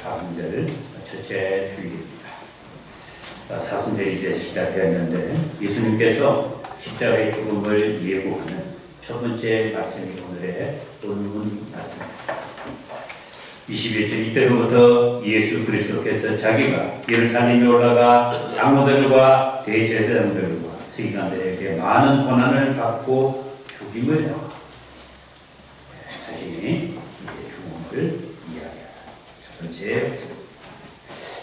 사순절 첫째 주일입니다. 사순절이 이제 시작되었는데 예수님께서 십자가의 죽음을 예고하는 첫 번째 말씀이 오늘의 본문 말씀입니다. 21절 이때로부터 예수 그리스도께서 자기가 예루살렘에 올라가 장로들과 대제사장들과 서기관들에게 많은 고난을 받고 죽임을 당하고 자신이 죽음을 이야기하다. 첫 번째 말씀.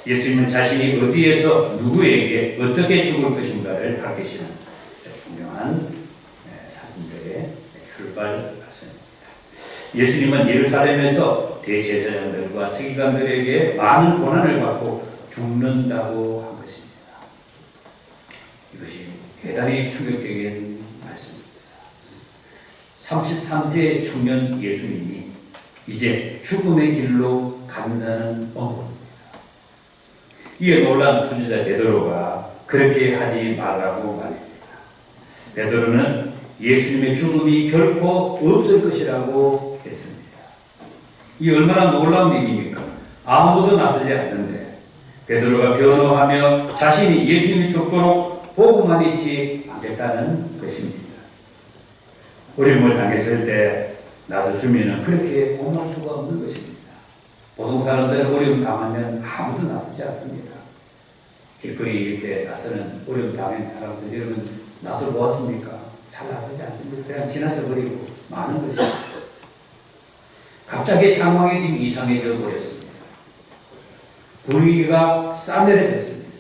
예수님은 자신이 어디에서 누구에게 어떻게 죽을 것인가를 밝히시는 중요한 사순절의 출발 말씀입니다. 예수님은 예루살렘에서 대제사장들과 서기관들에게 많은 고난을 받고 죽는다고 한 것입니다. 이것이 대단히 충격적인 말씀입니다. 33세 청년 예수님이 이제 죽음의 길로 간다는 언급입니다. 이에 놀란 후지자 베드로가 그렇게 하지 말라고 말합니다. 베드로는 예수님의 죽음이 결코 없을 것이라고 했습니다. 이 얼마나 놀라운 일입니까? 아무도 나서지 않는데 베드로가 변호하며 자신이 예수님이 죽도록 보고만 있지 않겠다는 것입니다. 어려움을 당했을 때 나서주면 그렇게 고마울 수가 없는 것입니다. 보통 사람들은 어려움 당하면 아무도 나서지 않습니다. 길거리 이렇게 나서는 어려움 당한 사람들 여러분 나서 보았습니까? 잘 나서지 않습니다. 그냥 지나쳐 버리고 많은 것입니다. 갑자기 상황이 지금 이상해져 버렸습니다. 분위기가 싸늘해졌습니다.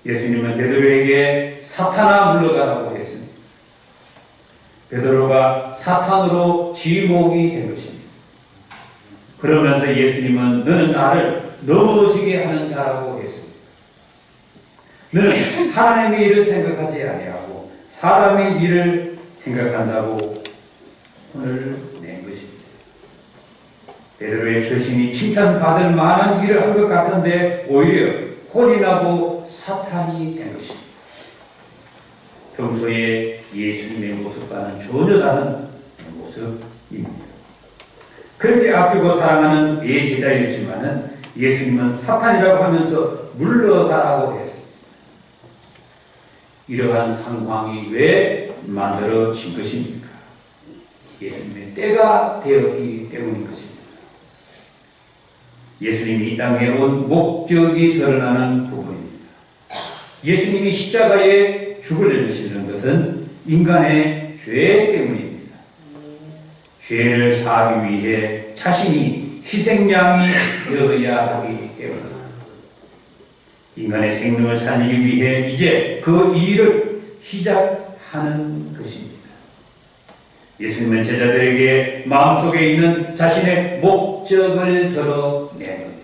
예수님은 베드로에게 사탄아 물러가라고 했습니다. 베드로가 사탄으로 지목이 된 것입니다. 그러면서 예수님은 너는 나를 넘어지게 하는 자라고 했습니다. 너는 하나님의 일을 생각하지 아니하고 사람의 일을 생각한다고 혼을 낸 것입니다. 베드로의 처신이 칭찬받을 만한 일을 한 것 같은데 오히려 혼이 나고 사탄이 된 것입니다. 평소에 예수님의 모습과는 전혀 다른 모습입니다. 그렇게 아끼고 사랑하는 예 제자였지만은 예수님은 사탄이라고 하면서 물러가라고 했습니다. 이러한 상황이 왜 만들어진 것입니까? 예수님의 때가 되었기 때문인 것입니다. 예수님이 이 땅에 온 목적이 드러나는 부분입니다. 예수님이 십자가에 죽을 내리시는 것은 인간의 죄 때문입니다. 죄를 사하기 위해 자신이 희생양이 되어야 하기 때문입니다. 인간의 생명을 살리기 위해 이제 그 일을 시작하는 것입니다. 예수님은 제자들에게 마음속에 있는 자신의 목적을 드러낸 겁니다.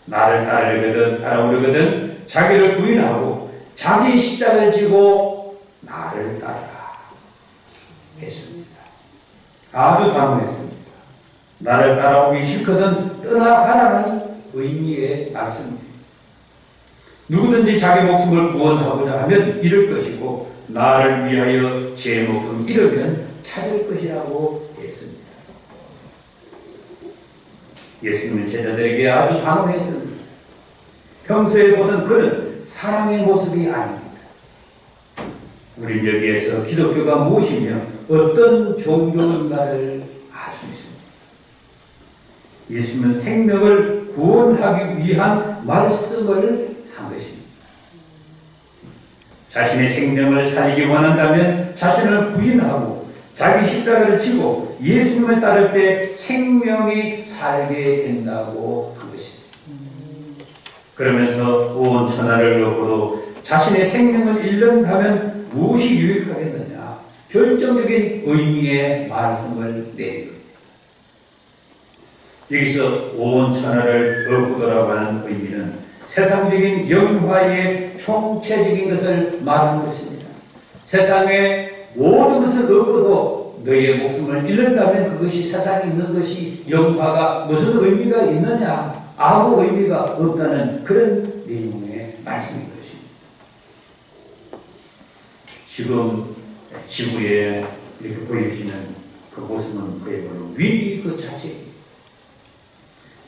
나를 따라오려거든 자기를 부인하고 자기 십자가를 지고 나를 따르라 했습니다. 아주 단호했습니다. 나를 따라오기 싫거든 떠나가라는 의미의 말씀입니다. 누구든지 자기 목숨을 구원하고자 하면 잃을 것이고 나를 위하여 제 목숨 잃으면 찾을 것이라고 했습니다. 예수님은 제자들에게 아주 단호했습니다. 평소에 보는 그는 사랑의 모습이 아닙니다. 우린 여기에서 기독교가 무엇이며 어떤 종교인가를 알 수 있습니다. 예수님은 생명을 구원하기 위한 말씀을 한 것입니다. 자신의 생명을 살리기 원한다면 자신을 부인하고 자기 십자가를 지고 예수님을 따를 때 생명이 살게 된다고 한 것입니다. 그러면서 온 천하를 놓고도 자신의 생명을 잃는다면 무엇이 유익하겠느냐? 결정적인 의미의 말씀을 내린 겁니다. 여기서 온 천하를 얻고도라고 하는 의미는 세상적인 영화의 총체적인 것을 말하는 것입니다. 세상의 모든 것을 얻고도 너희의 목숨을 잃는다면 그것이 세상에 있는 것이 영화가 무슨 의미가 있느냐? 아무 의미가 없다는 그런 내용의 말씀인 것입니다. 지금 지구에 이렇게 보여주시는 그 모습은 그야말로 위기 그 자체입니다.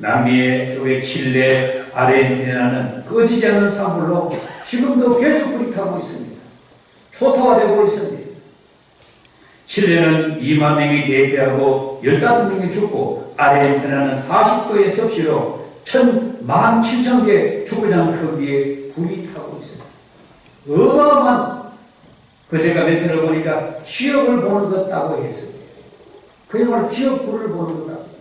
남미의 쪽에 칠레, 아르헨티나는 꺼지지 않는 산불로 지금도 계속 불이 타고 있습니다. 초토화되고 있습니다. 칠레는 2만 명이 대피하고 15명이 죽고 아르헨티나는 40도의 섭씨로 17,000개 주구장 크기의 불이 타고 있습니다. 어마어마한 제가 멘트를 보니까 지역을 보는 것 같다고 했습니다. 그야말로 지역불을 보는 것 같습니다.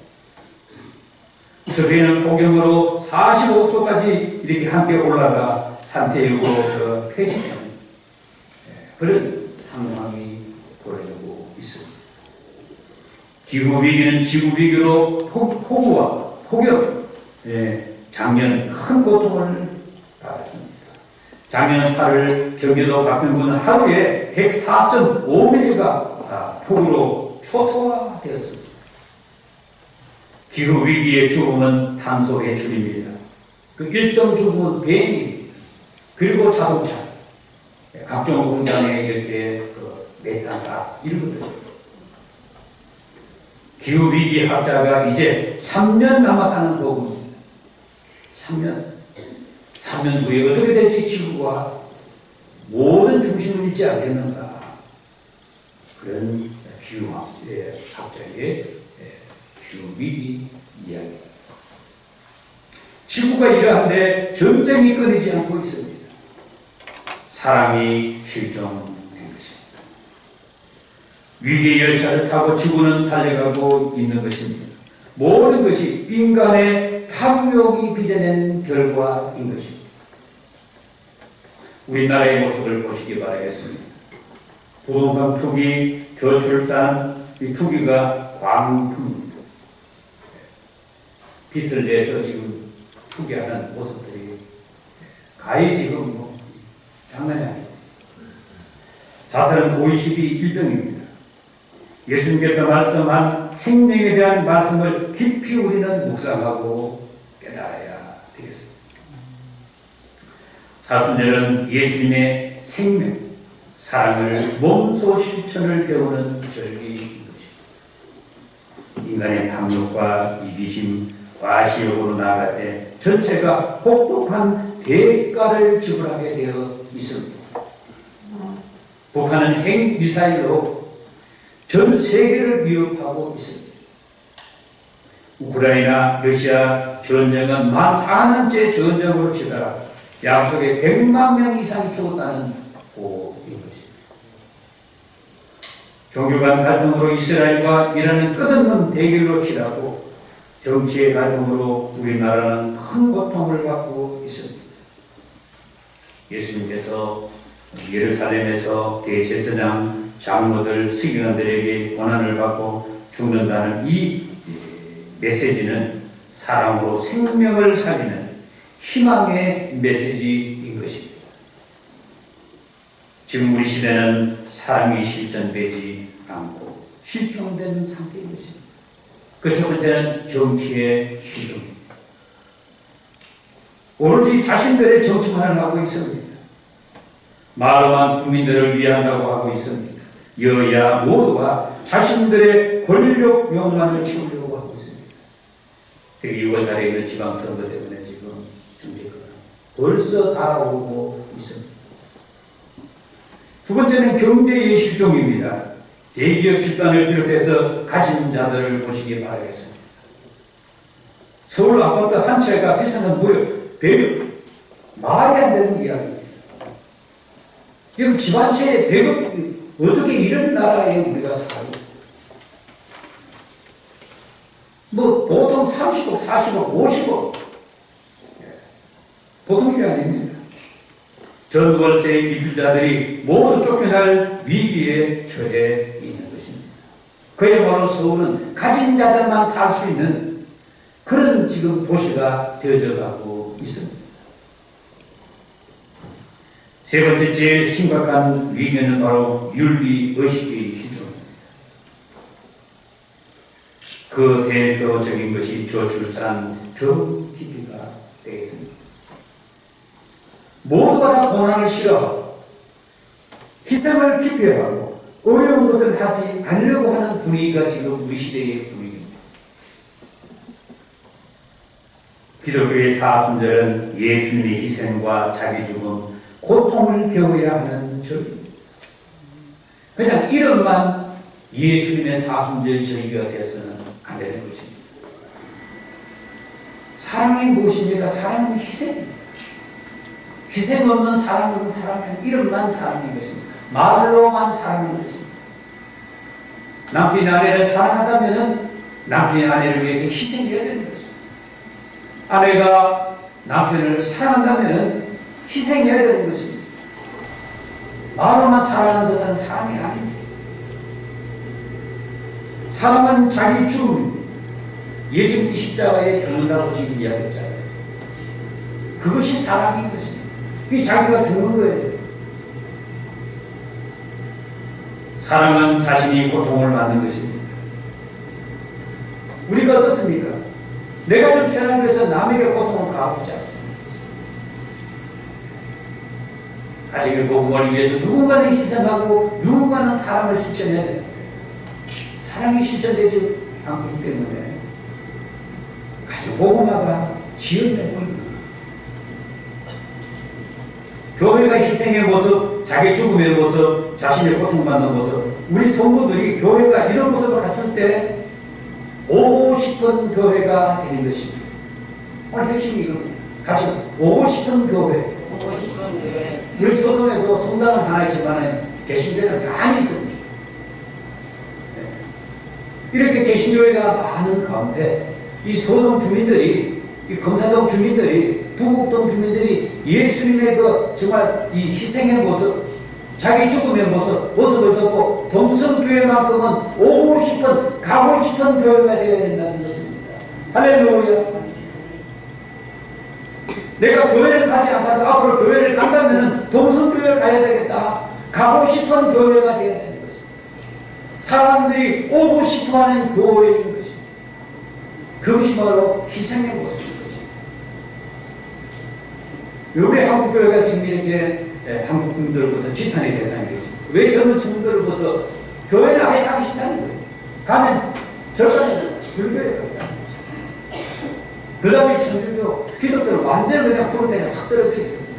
저희는 폭염으로 45도까지 이렇게 함께 올라가 산태우고 폐지되는 그런 상황이 벌어지고 있습니다. 기후위기는 지구위기로 폭우와 폭염, 작년 큰 고통을 받았습니다. 작년 8월 경기도 가평군은 하루에 104.5mm가 폭우로 초토화되었습니다. 기후위기의 죽음은 탄소 배출입니다. 그 1등 죽음은 배행입니다. 그리고 자동차, 각종 공장에 이렇게 메탄 가스 이런 것들. 기후위기 학자가 이제 3년 남았다는 거군요. 3년 후에 어떻게 될지 지구가 모든 중심을 잃지 않겠는가. 그런 기후학자의 기후위기 이야기. 지구가 이러한데 전쟁이 끊이지 않고 있습니다. 사람이 실종된 것입니다. 위기 열차를 타고 지구는 달려가고 있는 것입니다. 모든 것이 인간의 탐욕이 빚어낸 결과인 것입니다. 우리나라의 모습을 보시기 바라겠습니다. 부동산 투기, 저출산, 이 투기가 광풍입니다. 빚을 내서 지금 투기하는 모습들이 가히 지금 장난이 아닙니다. 자살은 OECD 1등입니다. 예수님께서 말씀한 생명에 대한 말씀을 깊이 우리는 묵상하고 깨달아야 되겠습니다. 사순절은 예수님의 생명, 사랑을 몸소 실천을 배우는 절기인 것입니다. 인간의 탐욕과 이기심, 과시욕으로 나아갈 때 전체가 혹독한 대가를 지불하게 되어 있습니다. 북한은 핵미사일로 전 세계를 위협하고 있습니다. 우크라이나, 러시아 전쟁은 만 4년째 전쟁으로 치달아 약속에 100만 명 이상이 죽었다는 보고인 것입니다. 종교 간 갈등으로 이스라엘과 이란은 끝없는 대결로 치닫고 정치의 갈등으로 우리나라는 큰 고통을 받고 있습니다. 예수님께서 예루살렘에서 대제사장, 장로들, 서기관들에게 고난을 받고 죽는다는 이 메시지는 사랑으로 생명을 살리는 희망의 메시지인 것입니다. 지금 우리 시대는 사랑이 실천되지 않고 실종된 상태인 것입니다. 그 첫 번째는 정치의 실종입니다. 오로지 자신들의 정치만을 하고 있습니다. 말로만 국민들을 위한다고 하고 있습니다. 여야 모두가 자신들의 권력 욕망을 채우려고 하고 있습니다. 특히 6월달에 있는 지방선거 때문에 지금 정치가 벌써 달아오고 있습니다. 두 번째는 경제의 실종입니다. 대기업 집단을 비롯해서 가진 자들을 보시기 바라겠습니다. 서울 아파트 한 채가 비싼 건 무려 100억, 말이 안 되는 이야기입니다. 지금 집 한 채에 100억, 어떻게 이런 나라에 우리가 살고? 뭐 보통 30억, 40억, 50억 보통 일이 아닙니다. 전월세 미주자들이 모두 쫓겨날 위기에 처해 있는 것입니다. 그야말로 서울은 가진 자들만 살 수 있는 그런 지금 도시가 되어져가고 있습니다. 세 번째 제일 심각한 위기는 바로 윤리의식의 실종입니다. 그 대표적인 것이 저출산, 저기비가 되겠습니다. 모두가 다 고난을 싫어하고 희생을 기피하고 어려운 것을 하지 않으려고 하는 분위기가 지금 우리 시대의 분위기입니다. 기독교의 사순절은 예수님의 희생과 자기 죽음, 고통을 배워야 하는 절입니다. 그냥 이름만 예수님의 사순절 절기가 되어서는 안 되는 것입니다. 사랑이 무엇입니까? 사랑은 희생입니다. 희생 없는 사랑 없는 사랑은 이름만 사랑인 것입니다. 말로만 사랑인 것입니다. 남편이 아내를 사랑한다면 남편이 아내를 위해서 희생해야 되는 것입니다. 아내가 남편을 사랑한다면 희생해야 되는 것입니다. 말로만 사랑하는 것은 사랑이 아닙니다. 사랑은 자기 죽음입니다. 예수님이 십자가에 죽는다고 지금 이야기했잖아요. 그것이 사랑인 것입니다. 이 자기가 죽는 거예요. 사랑은 자신이 고통을 받는 것입니다. 우리가 어떻습니까? 내가 좀 편한 것에서 남에게 고통을 가하고 있지 않습니까? 가정의 복음을 위해서 누군가는 희생하고 누군가는 사랑을 실천해야 됩니다. 사랑이 실천되지 않기 때문에 가정 복음화가 지연되고 있는 겁니다. 교회가 희생의 모습, 자기 죽음의 모습, 자신의 고통받는 모습, 우리 성도들이 교회가 이런 모습을 갖출 때 오고 싶은 교회가 되는 것입니다. 오늘 핵심이 이겁니다. 같이 오고 싶은 교회. 우리 소돔에도 성당은 하나 있지만 개신교회는 많이 있습니다. 이렇게 개신교회가 많은 가운데 이 소돔 주민들이, 이 검사동 주민들이, 북곡동 주민들이 예수님의 그 정말 이 희생의 모습, 자기 죽음의 모습을 듣고 동성교회만큼은 오고 싶은, 가고 싶은 교회가 되어야 된다는 것입니다. 할렐루야. 내가 교회를 가지 않다면 앞으로 교회를 간다면 동성교회를 가야 되겠다. 가고 싶은 교회가 되어야 되는 것입니다. 사람들이 오고 싶어하는 교회인 것입니다. 그것이 바로 희생의 모습인 것입니다. 우리 한국교회가 지금 이렇게 한국 분들부터 지탄의 대상이 되었습니다. 왜 젊은 친구들부터 교회를 아예 가기 싫다는 거예요. 가면 절반은 불교에 가게 하는 것입니다. 그 다음에 천주교, 기독교는 완전히 그냥 프로테에 확 떨어져 있습니다.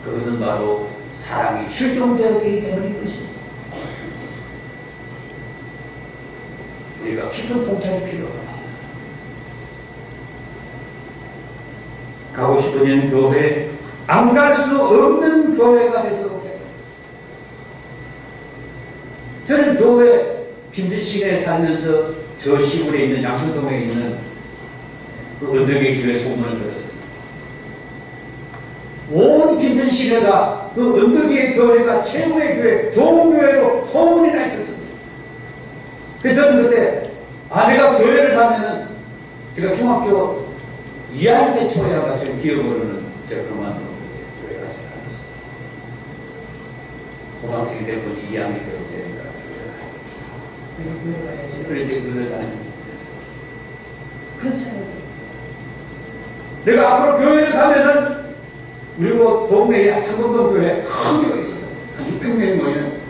그것은 바로 사랑이 실종되었기 때문인 것입니다. 우리가 깊은 통찰이 필요합니다. 가고 싶으면 교회, 안 갈 수 없는 교회가 되도록 해야 됩니다. 저는 교회, 김진시내에 살면서 저 시골에 있는 양천동에 있는 그 언덕의 교회 소문을 들었습니다. 온 김천시내가 그 언덕의 교회가 최고의 교회, 좋은 교회로 소문이 나 있었습니다. 그래서 저는 그때 내가 교회를 가면은 제가 중학교 2학년 때 초에가 지금 기억으로는 제가 그만둔 교회 가지 않았어요. 고등학생이 되고 2학년 되니까 교회 가야지. 그럴 때 교회를 다닙니다. 그렇지 않아요. 내가 앞으로 교회를 가면은 우리 뭐 동네에 한국도 교회 큰 교회가 있었어요. 한 600명이 모이는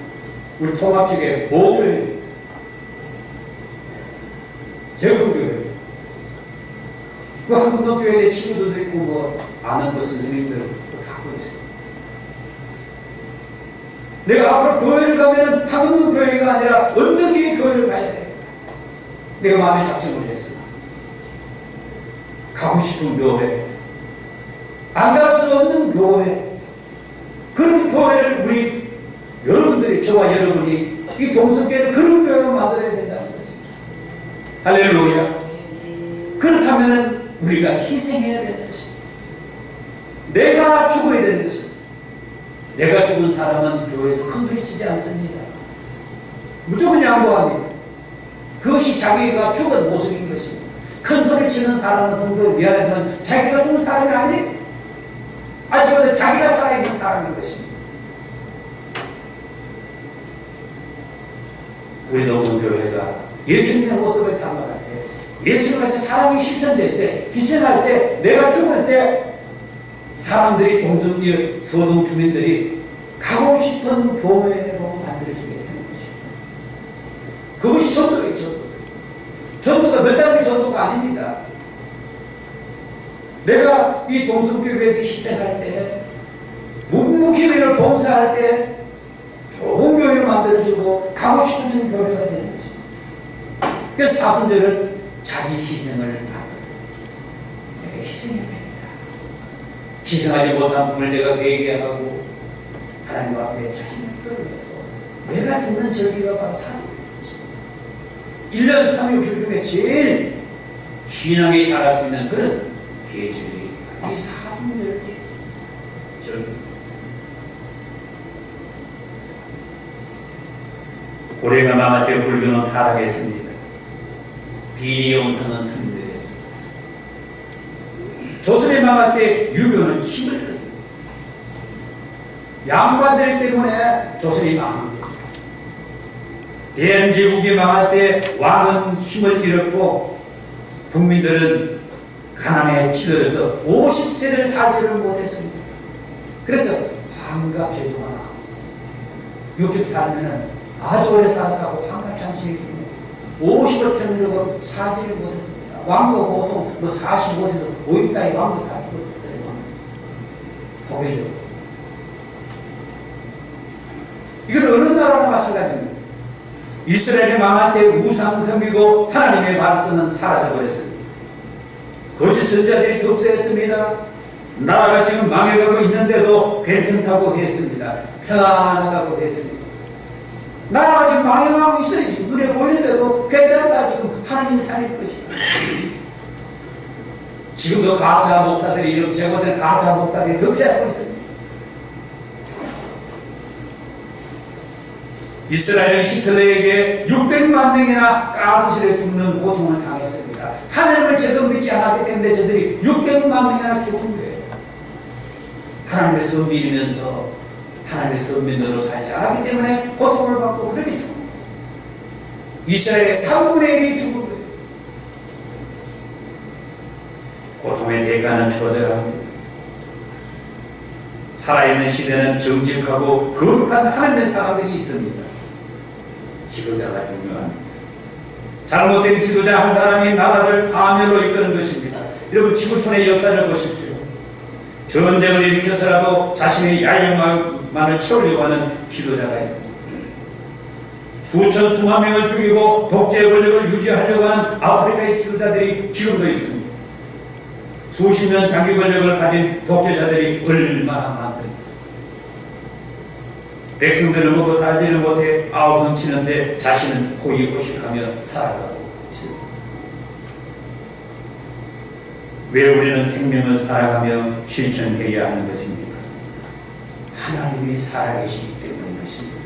우리 통합측의 모교회입니다. 제품교회. 그 한국도 교회에 친구들도 있고 뭐 아는 그 선생님들 갖고 있어요. 내가 앞으로 교회를 가면은 한국도 교회가 아니라 언덕위의 교회를 가야 되겠다. 내가 마음에 작정을 했어. 가고 싶은 교회, 안 갈 수 없는 교회, 그런 교회를 우리 여러분들이, 저와 여러분이 이 동성교회를 그런 교회로 만들어야 된다는 것입니다. 할렐루야. 그렇다면 우리가 희생해야 되는 것입니다. 내가 죽어야 되는 것입니다. 내가 죽은 사람은 교회에서 큰 소리 치지 않습니다. 무조건 양보합니다. 그것이 자기가 죽은 모습인 것입니다. 큰 소리 치는 사람은 성도 미안하지만 자기가 죽은 사람이 아니에요. 아직은 자기가 살아있는 사람인 것입니다. 우리 동성교회가 예수님의 모습을 담아갈 때, 예수님같이 사랑이 실천될 때, 희생할 때, 내가 죽을 때 사람들이, 동성교 소동 주민들이 가고 싶은 교회로 만들어지게 되는 것입니다. 그것이 전도예요. 전도가 몇 단계 전도가 아닙니다. 내가 이 동성교회에서 희생할 때, 묵묵히 교회를 봉사할 때 좋은 교회를 만들어주고 가고 싶어지는 교회가 되는 거죠. 그래서 사순절은 자기 희생을 받고 내가 희생해야 되겠다. 희생하지 못한 분을 내가 회개하고 하나님 앞에 자신을 드러내서 내가 죽는 절기가 바로 사순절이지. 1년 360일 중에 제일 신앙이 자랄 수 있는 그런 계절이 이 사순절 절기. 고려가 망할 때 불교는 타락했습니다. 비리의 원성은 승리했습니다. 조선이 망할 때 유교는 힘을 잃었습니다. 양반들 때문에 조선이 망한 거죠. 대한제국이 망할 때 왕은 힘을 잃었고 국민들은 가난에 치들어서 50세를 살지를 못했습니다. 그래서 환갑제도가 나오고 60 살면은 아주 오래 살았다고 환갑잔치에 50을 평균적으로 살지를 못했습니다. 왕도 보통 45세에서 50 사이 왕도 살지 못했어요. 독일죠. 이건 어느 나라나 마찬가지입니다. 이스라엘이 망할 때 우상 섬기고 하나님의 말씀은 사라져버렸습니다. 거짓 선지자들이 득세했습니다. 나라가 지금 망해가고 있는데도 괜찮다고 했습니다. 편안하다고 했습니다. 나라가 지금 망해가고 있어야지. 눈에 보이는데도 괜찮다. 지금 하나님이 살릴 것이다. 지금도 가짜 목사들이, 이런 제거된 가짜 목사들이 득세하고 있습니다. 이스라엘은 히틀러에게 600만 명이나 가스실에 죽는 고통을 당했습니다. 하나님을 제대로 믿지 않았기 때문에 저들이 600만 명이나 죽은 거예요. 하나님의 선민이면서 하나님의 선민으로 살지 않았기 때문에 고통을 받고 그렇게 죽은 거예요. 이스라엘의 3분의 1이 죽은 거예요. 고통의 대가는 처절합니다. 살아있는 시대는 정직하고 거룩한 하나님의 사람들이 있습니다. 지도자가 중요합니다. 잘못된 지도자 한 사람이 나라를 파멸로 이끄는 것입니다. 여러분 지구촌의 역사를 보십시오. 전쟁을 일으켜서라도 자신의 야영만을 채우려고 하는 지도자가 있습니다. 수천 수만 명을 죽이고 독재 권력을 유지하려고 하는 아프리카의 지도자들이 지금도 있습니다. 수십 년 장기 권력을 가진 독재자들이 얼마나 많습니까? 백성들은 먹고 살지는 못해 아우성 치는데 자신은 호의호식하며 살아가고 있습니다. 왜 우리는 생명을 살아가며 실천해야 하는 것입니까? 하나님이 살아계시기 때문인 것입니다.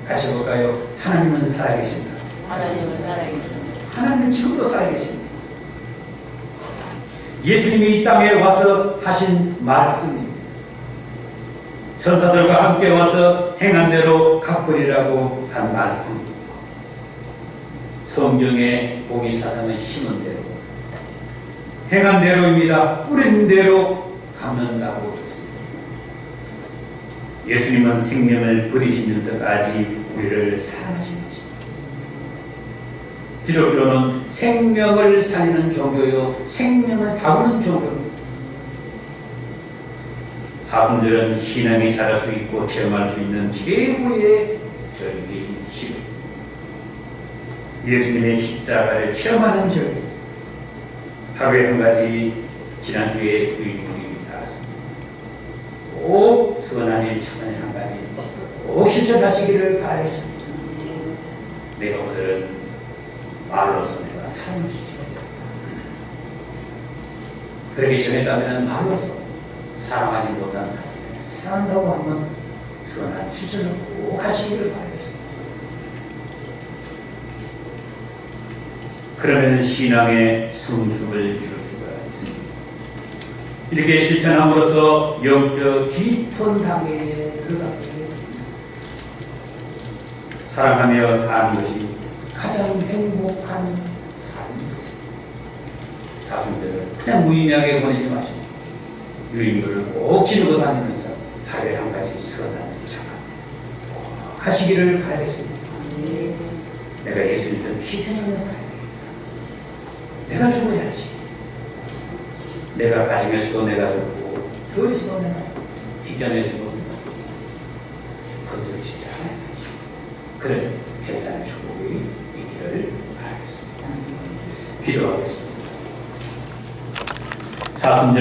다시 볼까요? 하나님은 살아계신다. 하나님은 살아계십니다. 하나님은 지금도 살아계십니다. 예수님이 이 땅에 와서 하신 말씀입니다. 천사들과 함께 와서 행한 대로 갚으리라고 한 말씀입니다. 성경의 보기 사상은 심은 대로, 행한 대로입니다. 뿌린 대로 갚는다고 했습니다. 예수님은 생명을 버리시면서까지 우리를 사랑하신 것입니다. 기독교는 생명을 살리는 종교요, 생명을 다루는 종교입니다. 사순절은 신앙이 자랄 수 있고 체험할 수 있는 최고의 절기입니다. 예수님의 십자가를 체험하는 절기. 하루에 한 가지 지난주에 유인물이 나왔습니다. 꼭 선한 일, 착한 일 한 가지 꼭 실천하시기를 바라겠습니다. 내가 오늘은 말로서 내가 삶을 지켜야 그렇게 전했다면 말로서 사랑하지 못한 사람에게 사랑한다고 하면 선한 실천을 꼭 하시기를 바라겠습니다. 그러면 신앙의 성숙을 이룰 수가 있습니다. 이렇게 실천함으로써 영적 깊은 단계에 들어가게 됩니다. 사랑하며 사는 것이 가장 행복한 삶인 것입니다. 사순절을 그냥 무의미하게 보내지 마시고 유인물을 꼭 지르고 다니면서 하루에 한 가지 선한 착한 꼭 하시기를 바라겠습니다. 내가 예수님을 희생하며 살아야 되겠다. 내가 죽어야지. 내가 가정에서도 내가 죽고 교회에서도 내가 죽고 직장에서도 내가 죽고 그것을 진짜 하나님이지. 그런 결단의 축복이 있기를 바라겠습니다. 기도하겠습니다. 사순절